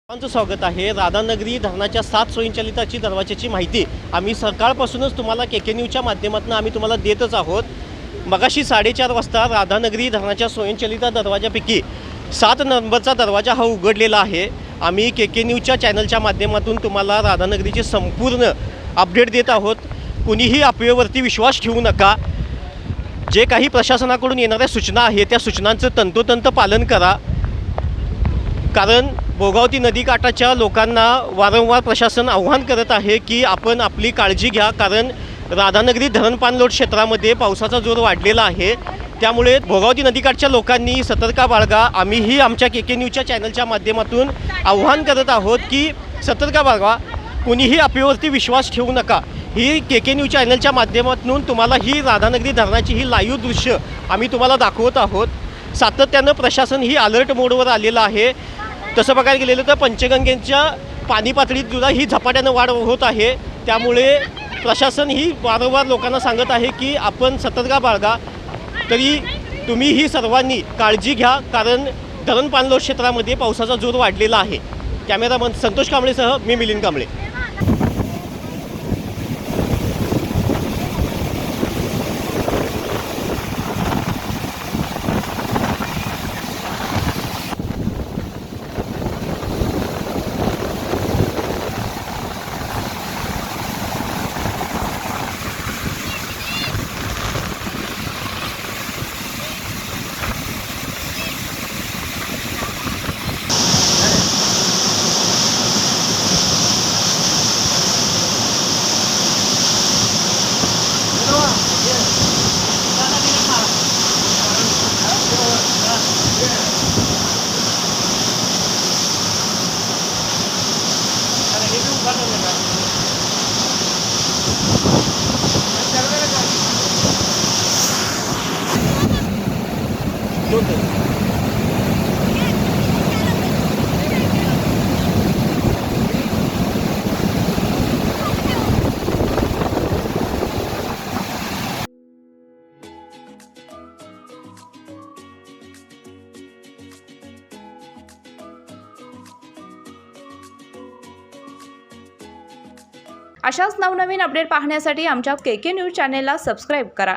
सर्वांचं स्वागत आहे। राधानगरी धरणाच्या 7 स्वयंचलिताची दरवाजाची माहिती आम्ही सकाळपासूनच तुम्हाला के न्यूजच्या माध्यमातून आम्ही तुम्हाला देतच आहोत। मगाशी 4:30 वाजता राधानगरी धरणाच्या स्वयंचलित दरवाजापैकी 7 नंबरचा दरवाजा हा उघडलेला आहे। आम्ही के न्यूजच्या चॅनलच्या माध्यमातून तुम्हाला राधानगरीचे संपूर्ण अपडेट देत आहोत। कुणीही अफवेवरती विश्वास ठेवू नका। जे काही प्रशासनाकडून येणाऱ्या सूचना आहेत त्या सूचनांचं तंतोतंत पालन करा, कारण भोगावती नदीकाठाच्या लोकांना वारंवार प्रशासन आव्हान करत आहे की आपण आपली काळजी घ्या, कारण राधानगरी धरण पाणलोट क्षेत्रामध्ये पावसाचा जोर वाढलेला आहे। त्यामुळे भोगावती नदीकाठच्या लोकांनी सतर्कता बाळगा। आम्हीही आमच्या के न्यूजच्या चॅनलच्या माध्यमातून आव्हान करत आहोत की सतर्कता बाळगा, कुणीही अफवेवरती विश्वास ठेवू नका। ही के न्यूज चॅनलच्या माध्यमातून तुम्हाला ही राधानगरी धरणाची ही लाईव्ह दृश्य आम्ही तुम्हाला दाखवत आहोत। सातत्यानं प्रशासन ही अलर्ट मोडवर आलेलं आहे। तसं बघायला गेलेलं तर पंचगंगेच्या पाणी पातळीत सुद्धा ही झपाट्यानं वाढ होत आहे। त्यामुळे प्रशासन ही वारंवार लोकांना सांगत आहे की आपण सतर्कता बाळगा। तरी तुम्ही ही सर्वांनी काळजी घ्या, कारण धरण पाणलोट क्षेत्रामध्ये पावसाचा जोर वाढलेला आहे। कॅमेरामन संतोष कांबळेसह मी मिलिंद कांबळे। अशाच नवनवीन अपडेट पाहण्यासाठी आमच्या के न्यूज चॅनेलला सबस्क्राईब करा।